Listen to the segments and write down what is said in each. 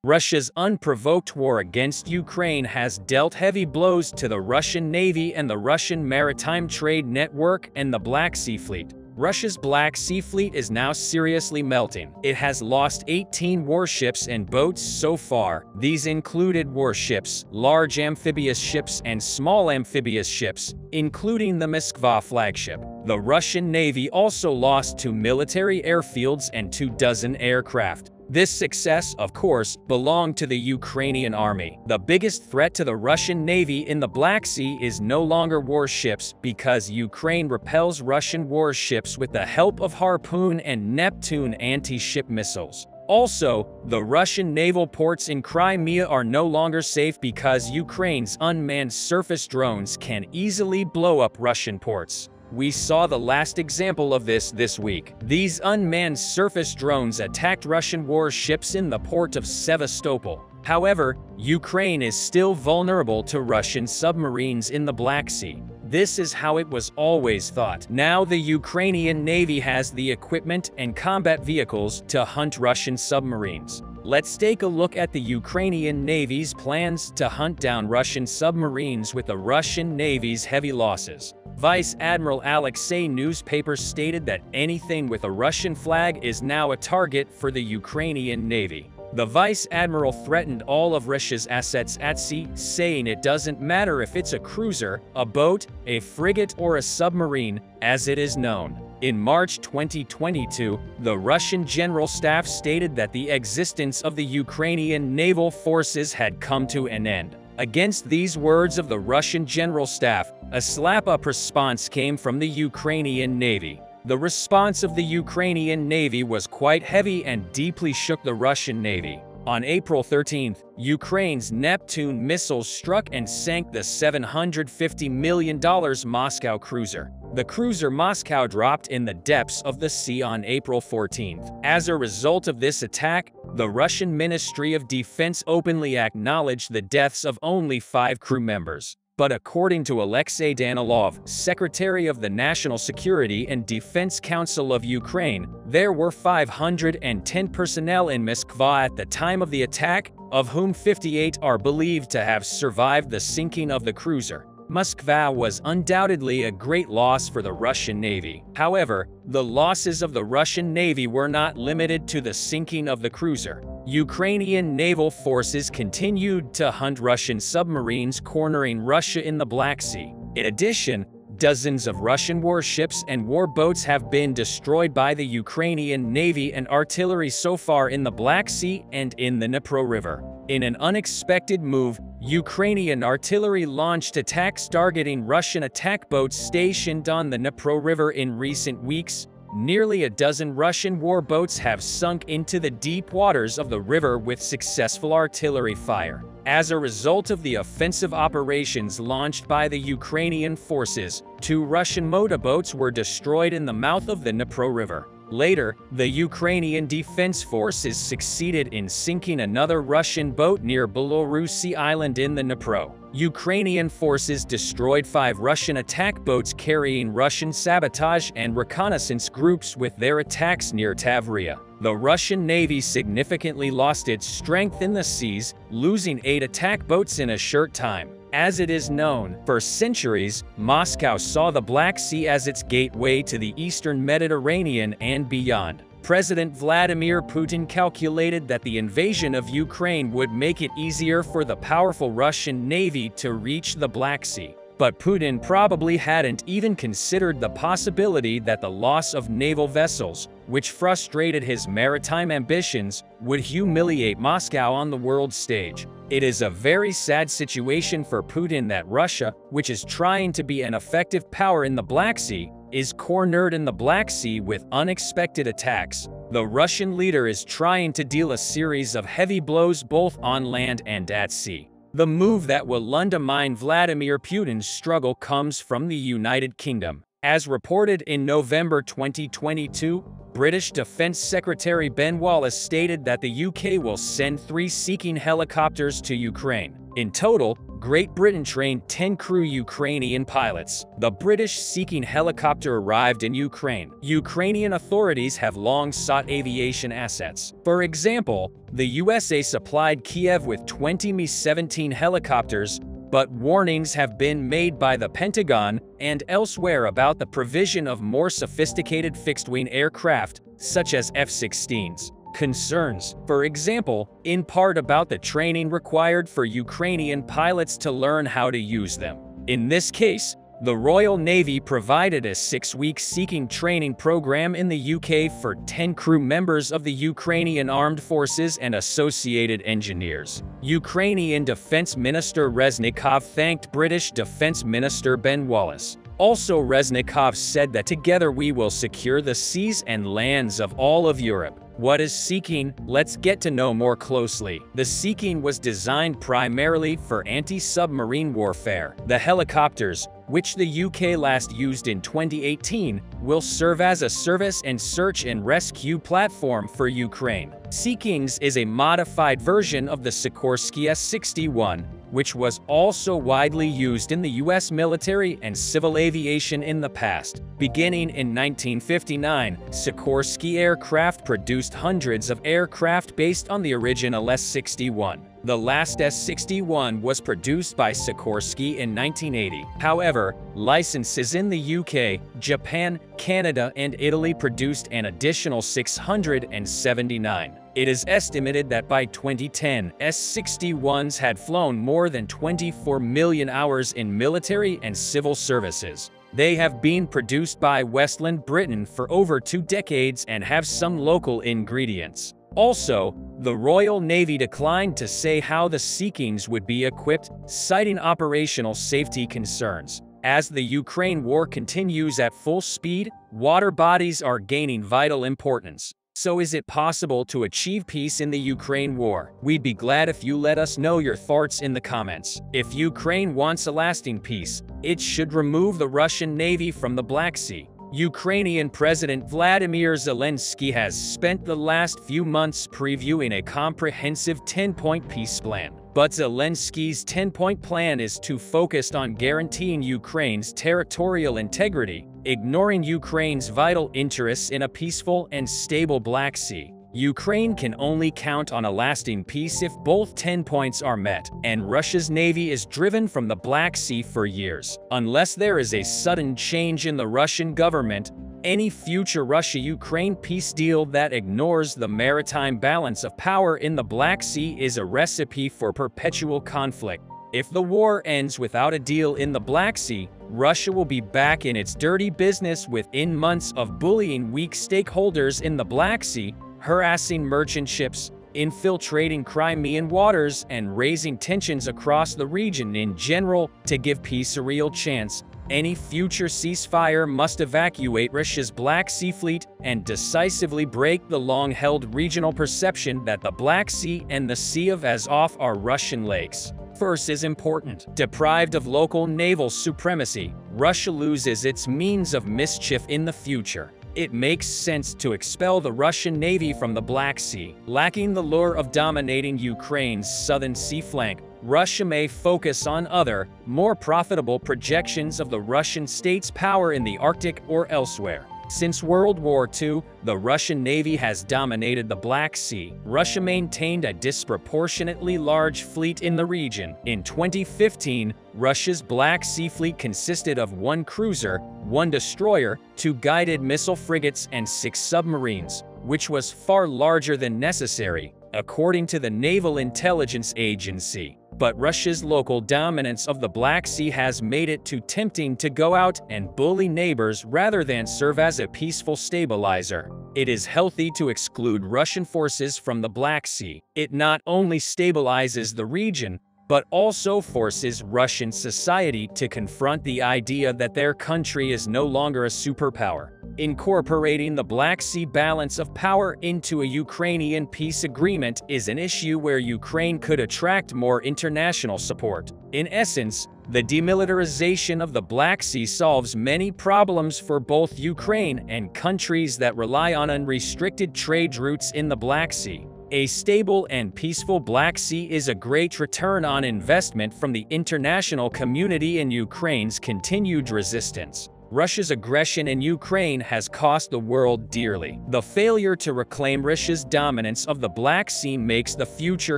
Russia's unprovoked war against Ukraine has dealt heavy blows to the Russian Navy and the Russian Maritime Trade Network and the Black Sea Fleet. Russia's Black Sea Fleet is now seriously melting. It has lost 18 warships and boats so far. These included warships, large amphibious ships, and small amphibious ships, including the Moskva flagship. The Russian Navy also lost 2 military airfields and 24 aircraft. This success, of course, belonged to the Ukrainian army. The biggest threat to the Russian Navy in the Black Sea is no longer warships, because Ukraine repels Russian warships with the help of Harpoon and Neptune anti-ship missiles. Also, the Russian naval ports in Crimea are no longer safe because Ukraine's unmanned surface drones can easily blow up Russian ports. We saw the last example of this week. These unmanned surface drones attacked Russian warships in the port of Sevastopol. However, Ukraine is still vulnerable to Russian submarines in the Black Sea. This is how it was always thought. Now the Ukrainian Navy has the equipment and combat vehicles to hunt Russian submarines. Let's take a look at the Ukrainian Navy's plans to hunt down Russian submarines with the Russian Navy's heavy losses. Vice Admiral Alexei newspaper stated that anything with a Russian flag is now a target for the Ukrainian Navy. The Vice Admiral threatened all of Russia's assets at sea, saying it doesn't matter if it's a cruiser, a boat, a frigate, or a submarine, as it is known. In March 2022, the Russian General Staff stated that the existence of the Ukrainian naval forces had come to an end. Against these words of the Russian General Staff, a slap-up response came from the Ukrainian Navy. The response of the Ukrainian Navy was quite heavy and deeply shook the Russian Navy. On April 13, Ukraine's Neptune missiles struck and sank the $750 million Moscow cruiser. The cruiser Moscow dropped in the depths of the sea on April 14. As a result of this attack, the Russian Ministry of Defense openly acknowledged the deaths of only 5 crew members. But according to Alexei Danilov, Secretary of the National Security and Defense Council of Ukraine, there were 510 personnel in Moskva at the time of the attack, of whom 58 are believed to have survived the sinking of the cruiser. Moskva was undoubtedly a great loss for the Russian Navy. However, the losses of the Russian Navy were not limited to the sinking of the cruiser. Ukrainian naval forces continued to hunt Russian submarines cornering Russia in the Black Sea. In addition, dozens of Russian warships and warboats have been destroyed by the Ukrainian Navy and artillery so far in the Black Sea and in the Dnipro River. In an unexpected move, Ukrainian artillery launched attacks targeting Russian attack boats stationed on the Dnipro River in recent weeks. Nearly a dozen Russian warboats have sunk into the deep waters of the river with successful artillery fire. As a result of the offensive operations launched by the Ukrainian forces, 2 Russian motorboats were destroyed in the mouth of the Dnipro River. Later, the Ukrainian Defense Forces succeeded in sinking another Russian boat near Belarusi Island in the Dnipro. Ukrainian forces destroyed 5 Russian attack boats carrying Russian sabotage and reconnaissance groups with their attacks near Tavria. The Russian Navy significantly lost its strength in the seas, losing 8 attack boats in a short time. As it is known, for centuries, Moscow saw the Black Sea as its gateway to the Eastern Mediterranean and beyond. President Vladimir Putin calculated that the invasion of Ukraine would make it easier for the powerful Russian Navy to reach the Black Sea. But Putin probably hadn't even considered the possibility that the loss of naval vessels, which frustrated his maritime ambitions, would humiliate Moscow on the world stage. It is a very sad situation for Putin that Russia, which is trying to be an effective power in the Black Sea, is cornered in the Black Sea with unexpected attacks. The Russian leader is trying to deal a series of heavy blows both on land and at sea. The move that will undermine Vladimir Putin's struggle comes from the United Kingdom. As reported in November 2022, British Defence Secretary Ben Wallace stated that the UK will send 3 seeking helicopters to Ukraine. In total, Great Britain trained 10 crew Ukrainian pilots. The British seeking helicopter arrived in Ukraine. Ukrainian authorities have long sought aviation assets. For example, the USA supplied Kiev with 20 Mi-17 helicopters, but warnings have been made by the Pentagon and elsewhere about the provision of more sophisticated fixed-wing aircraft, such as F-16s. Concerns, for example, in part about the training required for Ukrainian pilots to learn how to use them. In this case, the Royal Navy provided a 6-week seeking training program in the UK for 10 crew members of the Ukrainian Armed Forces and associated engineers. Ukrainian Defense Minister Reznikov thanked British Defense Minister Ben Wallace. Also, Reznikov said that together we will secure the seas and lands of all of Europe. What is seeking? Let's get to know more closely. The seeking was designed primarily for anti-submarine warfare. The helicopters, which the UK last used in 2018, will serve as a service and search and rescue platform for Ukraine. Seekings is a modified version of the Sikorsky S-61, which was also widely used in the U.S. military and civil aviation in the past. Beginning in 1959, Sikorsky Aircraft produced hundreds of aircraft based on the original S-61. The last S-61 was produced by Sikorsky in 1980. However, licenses in the UK, Japan, Canada, and Italy produced an additional 679. It is estimated that by 2010, S-61s had flown more than 24 million hours in military and civil services. They have been produced by Westland Britain for over 2 decades and have some local ingredients. Also, the Royal Navy declined to say how the Seekings would be equipped, citing operational safety concerns. As the Ukraine war continues at full speed, water bodies are gaining vital importance. So is it possible to achieve peace in the Ukraine war? We'd be glad if you let us know your thoughts in the comments. If Ukraine wants a lasting peace, it should remove the Russian Navy from the Black Sea. Ukrainian President Vladimir Zelensky has spent the last few months previewing a comprehensive 10-point peace plan. But Zelensky's 10-point plan is too focused on guaranteeing Ukraine's territorial integrity, ignoring Ukraine's vital interests in a peaceful and stable Black Sea. Ukraine can only count on a lasting peace if both 10 points are met, and Russia's navy is driven from the Black Sea for years. Unless there is a sudden change in the Russian government, any future Russia-Ukraine peace deal that ignores the maritime balance of power in the Black Sea is a recipe for perpetual conflict. If the war ends without a deal in the Black Sea, Russia will be back in its dirty business within months of bullying weak stakeholders in the Black Sea, harassing merchant ships, infiltrating Crimean waters, and raising tensions across the region in general. To give peace a real chance, any future ceasefire must evacuate Russia's Black Sea fleet and decisively break the long-held regional perception that the Black Sea and the Sea of Azov are Russian lakes. First is important. Deprived of local naval supremacy, Russia loses its means of mischief in the future. It makes sense to expel the Russian Navy from the Black Sea. Lacking the lure of dominating Ukraine's southern sea flank, Russia may focus on other, more profitable projections of the Russian state's power in the Arctic or elsewhere. Since World War II, the Russian Navy has dominated the Black Sea. Russia maintained a disproportionately large fleet in the region. In 2015, Russia's Black Sea fleet consisted of 1 cruiser, 1 destroyer, 2 guided missile frigates, and 6 submarines, which was far larger than necessary, according to the Naval Intelligence Agency. But Russia's local dominance of the Black Sea has made it too tempting to go out and bully neighbors rather than serve as a peaceful stabilizer. It is healthy to exclude Russian forces from the Black Sea. It not only stabilizes the region, but also forces Russian society to confront the idea that their country is no longer a superpower. Incorporating the Black Sea balance of power into a Ukrainian peace agreement is an issue where Ukraine could attract more international support. In essence, the demilitarization of the Black Sea solves many problems for both Ukraine and countries that rely on unrestricted trade routes in the Black Sea. A stable and peaceful Black Sea is a great return on investment from the international community in Ukraine's continued resistance. Russia's aggression in Ukraine has cost the world dearly. The failure to reclaim Russia's dominance of the Black Sea makes the future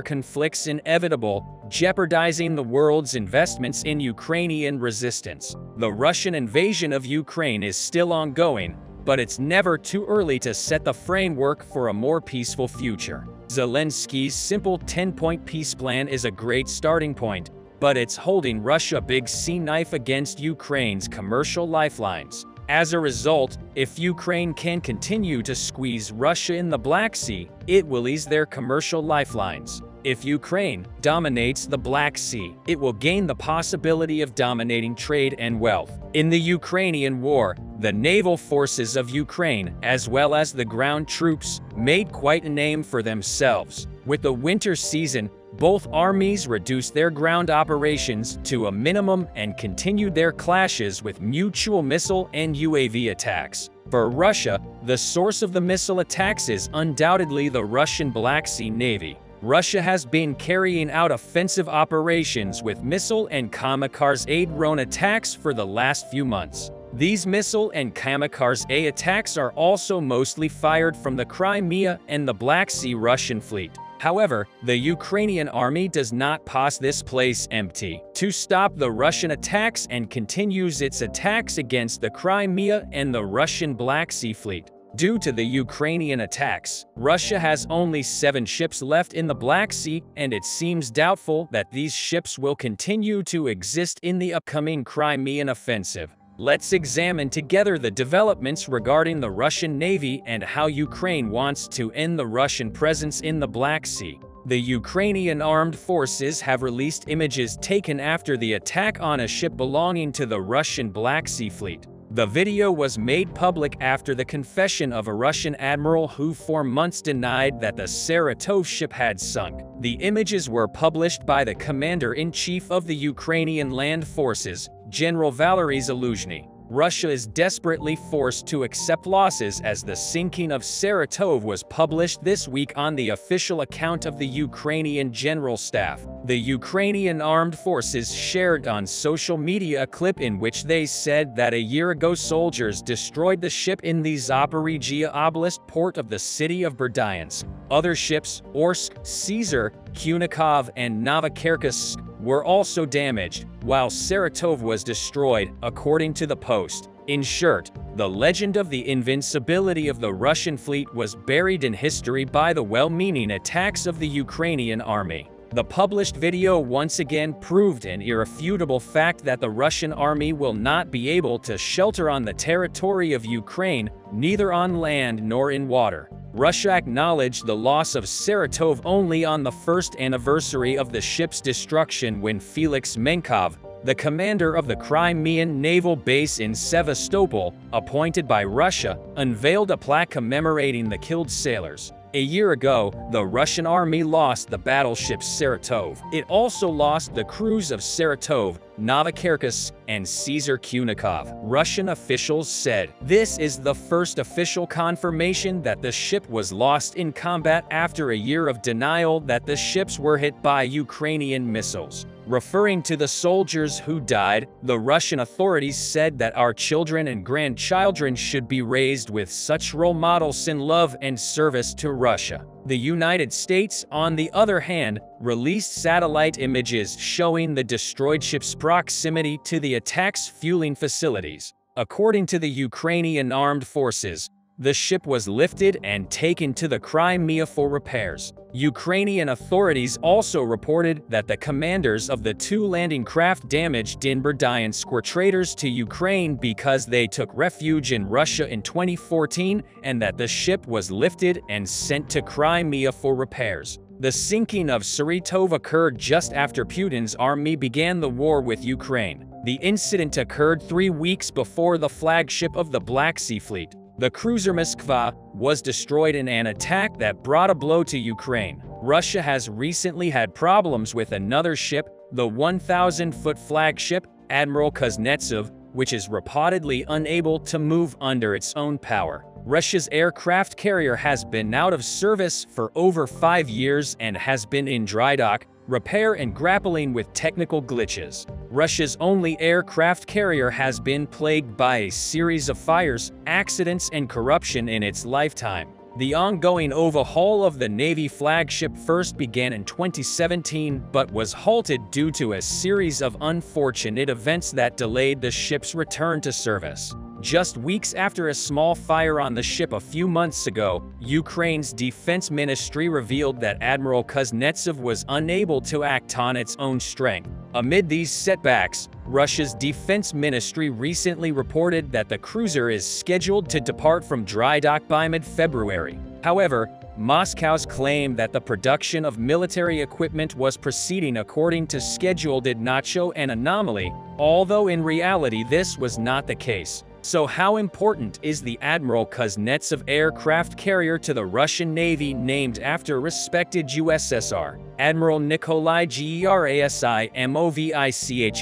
conflicts inevitable, jeopardizing the world's investments in Ukrainian resistance. The Russian invasion of Ukraine is still ongoing, but it's never too early to set the framework for a more peaceful future. Zelensky's simple 10-point peace plan is a great starting point, but it's holding Russia big sea knife against Ukraine's commercial lifelines. As a result, if Ukraine can continue to squeeze Russia in the Black Sea, it will ease their commercial lifelines. If Ukraine dominates the Black Sea, it will gain the possibility of dominating trade and wealth. In the Ukrainian war, the naval forces of Ukraine, as well as the ground troops, made quite a name for themselves. With the winter season, both armies reduced their ground operations to a minimum and continued their clashes with mutual missile and UAV attacks. For Russia, the source of the missile attacks is undoubtedly the Russian Black Sea Navy. Russia has been carrying out offensive operations with missile and kamikaze drone attacks for the last few months. These missile and kamikaze attacks are also mostly fired from the Crimea and the Black Sea Russian fleet. However, the Ukrainian army does not pass this place empty. To stop the Russian attacks and continues its attacks against the Crimea and the Russian Black Sea fleet. Due to the Ukrainian attacks, Russia has only 7 ships left in the Black Sea, and it seems doubtful that these ships will continue to exist in the upcoming Crimean offensive. Let's examine together the developments regarding the Russian Navy and how Ukraine wants to end the Russian presence in the Black Sea. The Ukrainian armed forces have released images taken after the attack on a ship belonging to the Russian Black Sea fleet. The video was made public after the confession of a Russian admiral who for months denied that the Saratov ship had sunk. The images were published by the commander-in-chief of the Ukrainian land forces, General Valery Zaluzhny. Russia is desperately forced to accept losses as the sinking of Saratov was published this week on the official account of the Ukrainian General Staff. The Ukrainian armed forces shared on social media a clip in which they said that a year ago soldiers destroyed the ship in the Zaporizhia Oblast port of the city of Berdyansk. Other ships, Orsk, Caesar, Kunikov, and Novokirkivsk, were also damaged, while Saratov was destroyed, according to the Post. In short, the legend of the invincibility of the Russian fleet was buried in history by the well-meaning attacks of the Ukrainian army. The published video once again proved an irrefutable fact that the Russian army will not be able to shelter on the territory of Ukraine, neither on land nor in water. Russia acknowledged the loss of Saratov only on the first anniversary of the ship's destruction when Felix Menkov, the commander of the Crimean naval base in Sevastopol, appointed by Russia, unveiled a plaque commemorating the killed sailors. A year ago, the Russian army lost the battleship Saratov. It also lost the crews of Saratov, Novokirkivsk, and Caesar Kunikov. Russian officials said this is the first official confirmation that the ship was lost in combat after a year of denial that the ships were hit by Ukrainian missiles. Referring to the soldiers who died, the Russian authorities said that our children and grandchildren should be raised with such role models in love and service to Russia. The United States, on the other hand, released satellite images showing the destroyed ship's proximity to the attack's fueling facilities. According to the Ukrainian armed forces, the ship was lifted and taken to the Crimea for repairs. Ukrainian authorities also reported that the commanders of the 2 landing craft damaged in Berdyansk were traitors to Ukraine because they took refuge in Russia in 2014, and that the ship was lifted and sent to Crimea for repairs. The sinking of Saratov occurred just after Putin's army began the war with Ukraine. The incident occurred 3 weeks before the flagship of the Black Sea Fleet, The cruiser Moskva was destroyed in an attack that brought a blow to Ukraine. Russia has recently had problems with another ship, the 1,000-foot flagship Admiral Kuznetsov, which is reportedly unable to move under its own power. Russia's aircraft carrier has been out of service for over 5 years and has been in dry dock, repair and grappling with technical glitches. Russia's only aircraft carrier has been plagued by a series of fires, accidents, and corruption in its lifetime. The ongoing overhaul of the Navy flagship first began in 2017 but was halted due to a series of unfortunate events that delayed the ship's return to service. Just weeks after a small fire on the ship a few months ago, Ukraine's defense ministry revealed that Admiral Kuznetsov was unable to act on its own strength. Amid these setbacks, Russia's defense ministry recently reported that the cruiser is scheduled to depart from dry dock by mid-February. However, Moscow's claim that the production of military equipment was proceeding according to schedule did not show an anomaly, although in reality this was not the case. So how important is the Admiral Kuznetsov aircraft carrier to the Russian Navy, named after respected USSR Admiral Nikolai Gerasimov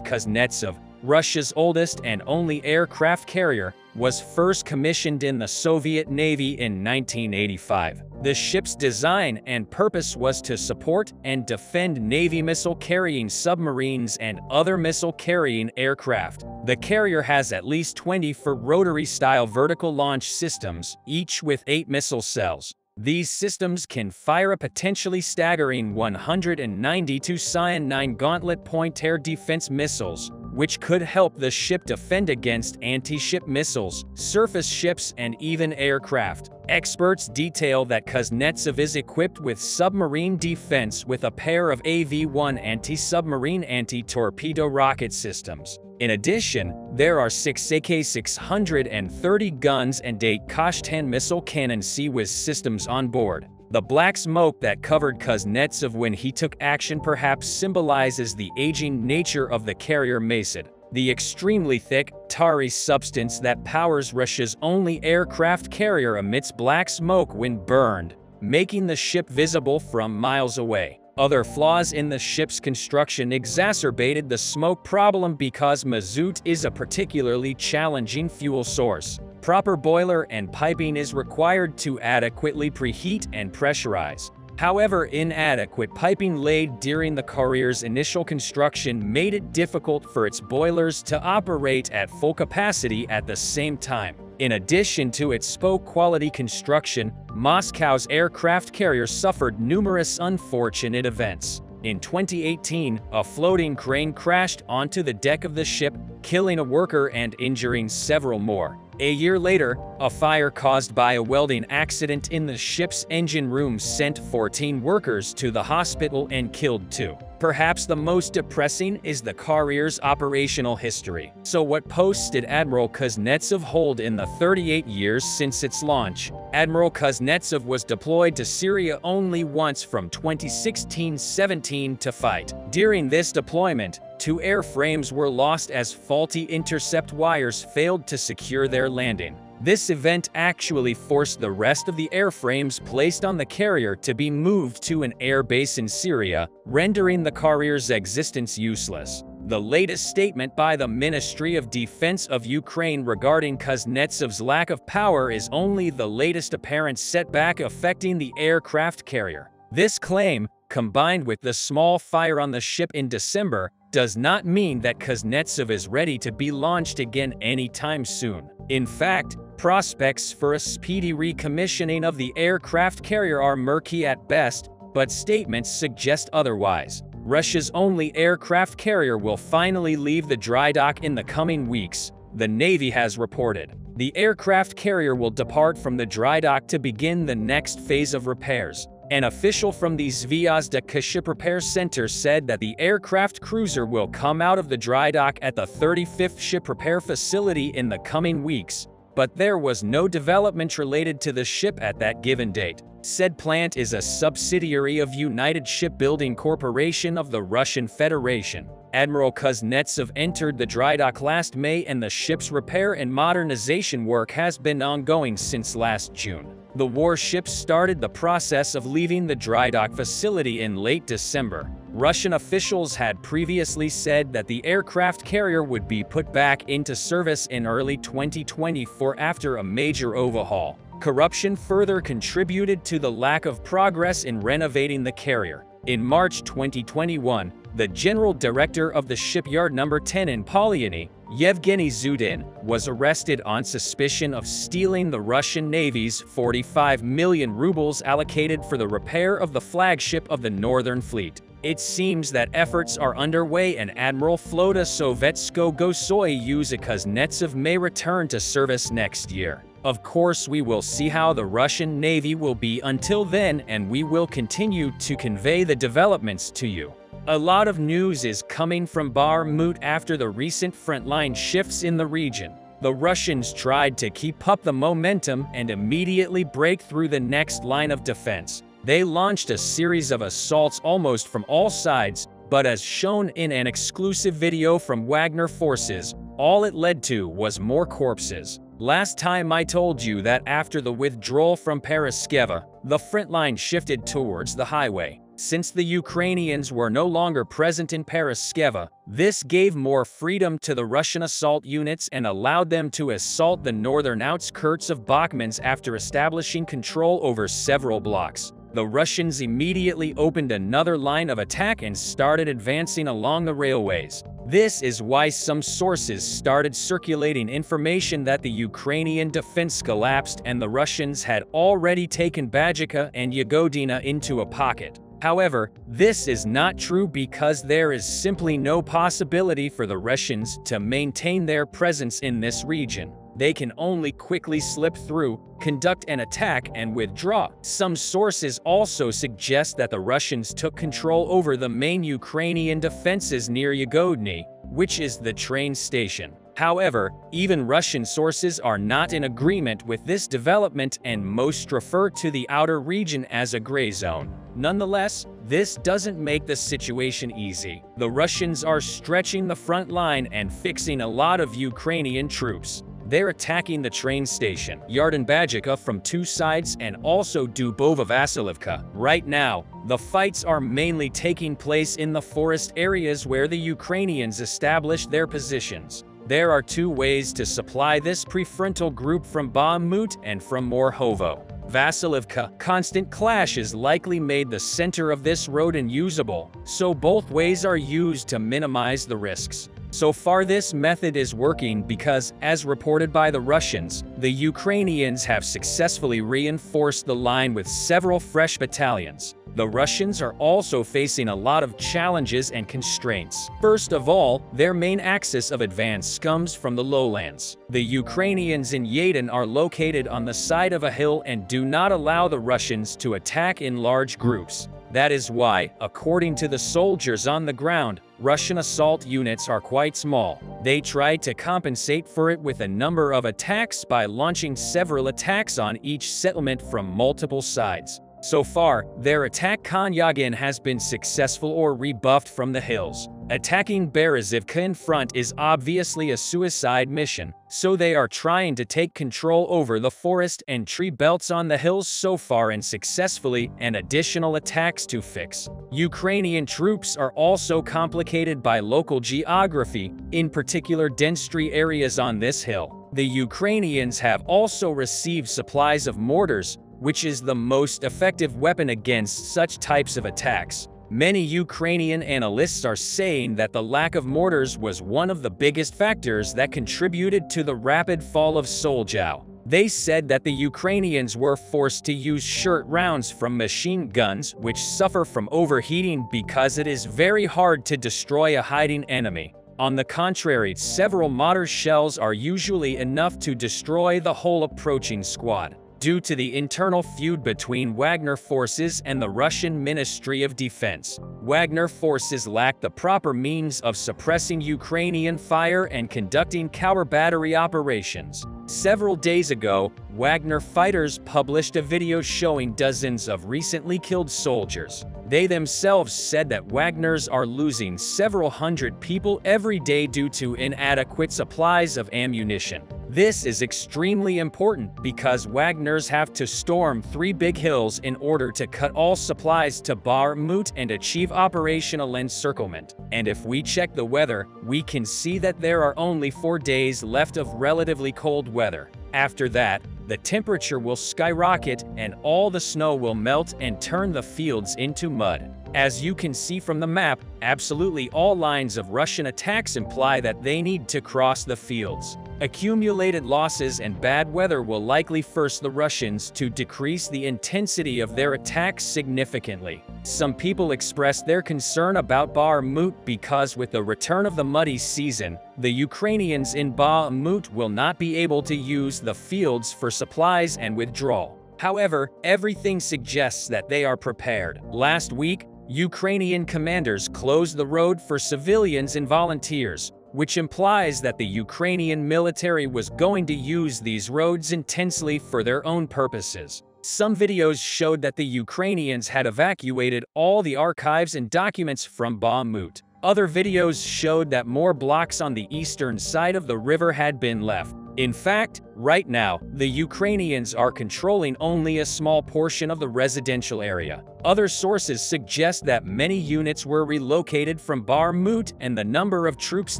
Kuznetsov, Russia's oldest and only aircraft carrier, was first commissioned in the Soviet Navy in 1985. The ship's design and purpose was to support and defend Navy missile-carrying submarines and other missile-carrying aircraft. The carrier has at least 24 rotary-style vertical launch systems, each with 8 missile cells. These systems can fire a potentially staggering 192 Sion 9 Gauntlet point air defense missiles, which could help the ship defend against anti-ship missiles, surface ships, and even aircraft. Experts detail that Kuznetsov is equipped with submarine defense with a pair of AV-1 anti-submarine anti-torpedo rocket systems. In addition, there are 6 AK-630 guns and 8 Kosh-10 missile cannon CIWS systems on board. The black smoke that covered Kuznetsov when he took action perhaps symbolizes the aging nature of the carrier Masad, the extremely thick, tarry substance that powers Russia's only aircraft carrier emits black smoke when burned, making the ship visible from miles away. Other flaws in the ship's construction exacerbated the smoke problem because mazout is a particularly challenging fuel source. Proper boiler and piping is required to adequately preheat and pressurize. However, inadequate piping laid during the carrier's initial construction made it difficult for its boilers to operate at full capacity at the same time. In addition to its spoke-quality construction, Moscow's aircraft carrier suffered numerous unfortunate events. In 2018, a floating crane crashed onto the deck of the ship, killing a worker and injuring several more. A year later, a fire caused by a welding accident in the ship's engine room sent 14 workers to the hospital and killed 2. Perhaps the most depressing is the carrier's operational history. So what posts did Admiral Kuznetsov hold in the 38 years since its launch? Admiral Kuznetsov was deployed to Syria only once from 2016-17 to fight. During this deployment, 2 airframes were lost as faulty intercept wires failed to secure their landing. This event actually forced the rest of the airframes placed on the carrier to be moved to an air base in Syria, rendering the carrier's existence useless. The latest statement by the Ministry of Defense of Ukraine regarding Kuznetsov's lack of power is only the latest apparent setback affecting the aircraft carrier. This claim, combined with the small fire on the ship in December, does not mean that Kuznetsov is ready to be launched again anytime soon. In fact, prospects for a speedy recommissioning of the aircraft carrier are murky at best, but statements suggest otherwise. Russia's only aircraft carrier will finally leave the dry dock in the coming weeks, the Navy has reported. The aircraft carrier will depart from the dry dock to begin the next phase of repairs. An official from the Zvyazda Ship Repair Center said that the aircraft cruiser will come out of the dry dock at the 35th Ship Repair Facility in the coming weeks, but there was no development related to the ship at that given date. Said plant is a subsidiary of United Shipbuilding Corporation of the Russian Federation. Admiral Kuznetsov entered the dry dock last May, and the ship's repair and modernization work has been ongoing since last June. The warship started the process of leaving the dry dock facility in late December. Russian officials had previously said that the aircraft carrier would be put back into service in early 2024 after a major overhaul. Corruption further contributed to the lack of progress in renovating the carrier. In March 2021, the general director of the shipyard No. 10 in Polyony, Yevgeny Zudin, was arrested on suspicion of stealing the Russian Navy's 45 million rubles allocated for the repair of the flagship of the Northern Fleet. It seems that efforts are underway, and Admiral Flota Sovetsko-Gosoye Kuznetsov may return to service next year. Of course, we will see how the Russian Navy will be until then, and we will continue to convey the developments to you. A lot of news is coming from Bakhmut after the recent frontline shifts in the region. The Russians tried to keep up the momentum and immediately break through the next line of defense. They launched a series of assaults almost from all sides, but as shown in an exclusive video from Wagner forces, all it led to was more corpses. Last time I told you that after the withdrawal from Paraskeva, the front line shifted towards the highway. Since the Ukrainians were no longer present in Paraskeva, this gave more freedom to the Russian assault units and allowed them to assault the northern outskirts of Bakhmut after establishing control over several blocks. The Russians immediately opened another line of attack and started advancing along the railways. This is why some sources started circulating information that the Ukrainian defense collapsed and the Russians had already taken Bajivka and Yagodina into a pocket. However, this is not true because there is simply no possibility for the Russians to maintain their presence in this region. They can only quickly slip through, conduct an attack, and withdraw. Some sources also suggest that the Russians took control over the main Ukrainian defenses near Yagodny, which is the train station. However, even Russian sources are not in agreement with this development, and most refer to the outer region as a gray zone. Nonetheless, this doesn't make the situation easy. The Russians are stretching the front line and fixing a lot of Ukrainian troops. They're attacking the train station, Yarden Bajivka, from two sides, and also Dubova Vasilivka. Right now, the fights are mainly taking place in the forest areas where the Ukrainians established their positions. There are two ways to supply this prefrontal group from Bakhmut and from Morhovo. Vasilivka, constant clashes likely made the center of this road unusable, so both ways are used to minimize the risks. So far this method is working because, as reported by the Russians, the Ukrainians have successfully reinforced the line with several fresh battalions. The Russians are also facing a lot of challenges and constraints. First of all, their main axis of advance comes from the lowlands. The Ukrainians in Yadin are located on the side of a hill and do not allow the Russians to attack in large groups. That is why, according to the soldiers on the ground, Russian assault units are quite small. They tried to compensate for it with a number of attacks by launching several attacks on each settlement from multiple sides. So far, their attack Konyagin has been successful or rebuffed from the hills. Attacking Berezivka in front is obviously a suicide mission, so they are trying to take control over the forest and tree belts on the hills so far and successfully, and additional attacks to fix. Ukrainian troops are also complicated by local geography, in particular dense tree areas on this hill. The Ukrainians have also received supplies of mortars, which is the most effective weapon against such types of attacks. Many Ukrainian analysts are saying that the lack of mortars was one of the biggest factors that contributed to the rapid fall of Solzhenitsyn. They said that the Ukrainians were forced to use short rounds from machine guns, which suffer from overheating because it is very hard to destroy a hiding enemy. On the contrary, several mortar shells are usually enough to destroy the whole approaching squad. Due to the internal feud between Wagner forces and the Russian Ministry of Defense, Wagner forces lack the proper means of suppressing Ukrainian fire and conducting counter-battery operations. Several days ago, Wagner fighters published a video showing dozens of recently killed soldiers. They themselves said that Wagners are losing several hundred people every day due to inadequate supplies of ammunition. This is extremely important because Wagners have to storm 3 big hills in order to cut all supplies to Bakhmut and achieve operational encirclement. And if we check the weather, we can see that there are only 4 days left of relatively cold weather. After that, the temperature will skyrocket and all the snow will melt and turn the fields into mud. As you can see from the map, absolutely all lines of Russian attacks imply that they need to cross the fields. Accumulated losses and bad weather will likely force the Russians to decrease the intensity of their attacks significantly. Some people expressed their concern about Bakhmut because with the return of the muddy season, the Ukrainians in Bakhmut will not be able to use the fields for supplies and withdrawal. However, everything suggests that they are prepared. Last week, Ukrainian commanders closed the road for civilians and volunteers, which implies that the Ukrainian military was going to use these roads intensely for their own purposes. Some videos showed that the Ukrainians had evacuated all the archives and documents from Bakhmut. Other videos showed that more blocks on the eastern side of the river had been left. In fact, right now, the Ukrainians are controlling only a small portion of the residential area. Other sources suggest that many units were relocated from Bakhmut and the number of troops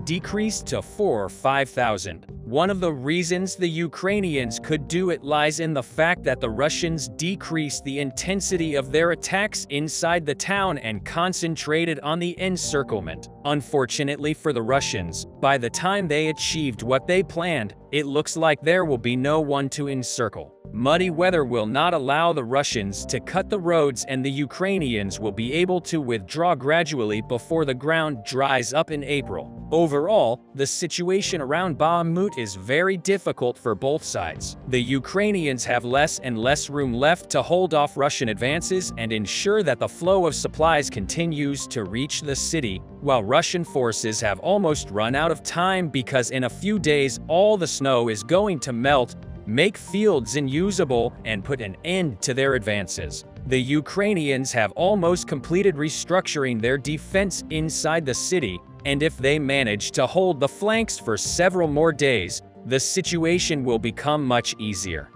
decreased to 4,000 or 5,000. One of the reasons the Ukrainians could do it lies in the fact that the Russians decreased the intensity of their attacks inside the town and concentrated on the encirclement. Unfortunately for the Russians, by the time they achieved what they planned, it looks like there will be no one to encircle. Muddy weather will not allow the Russians to cut the roads and the Ukrainians will be able to withdraw gradually before the ground dries up in April. Overall, the situation around Bakhmut is very difficult for both sides. The Ukrainians have less and less room left to hold off Russian advances and ensure that the flow of supplies continues to reach the city, while Russian forces have almost run out of time because in a few days all the snow is going to melt, make fields unusable, and put an end to their advances. The Ukrainians have almost completed restructuring their defense inside the city, and if they manage to hold the flanks for several more days, the situation will become much easier.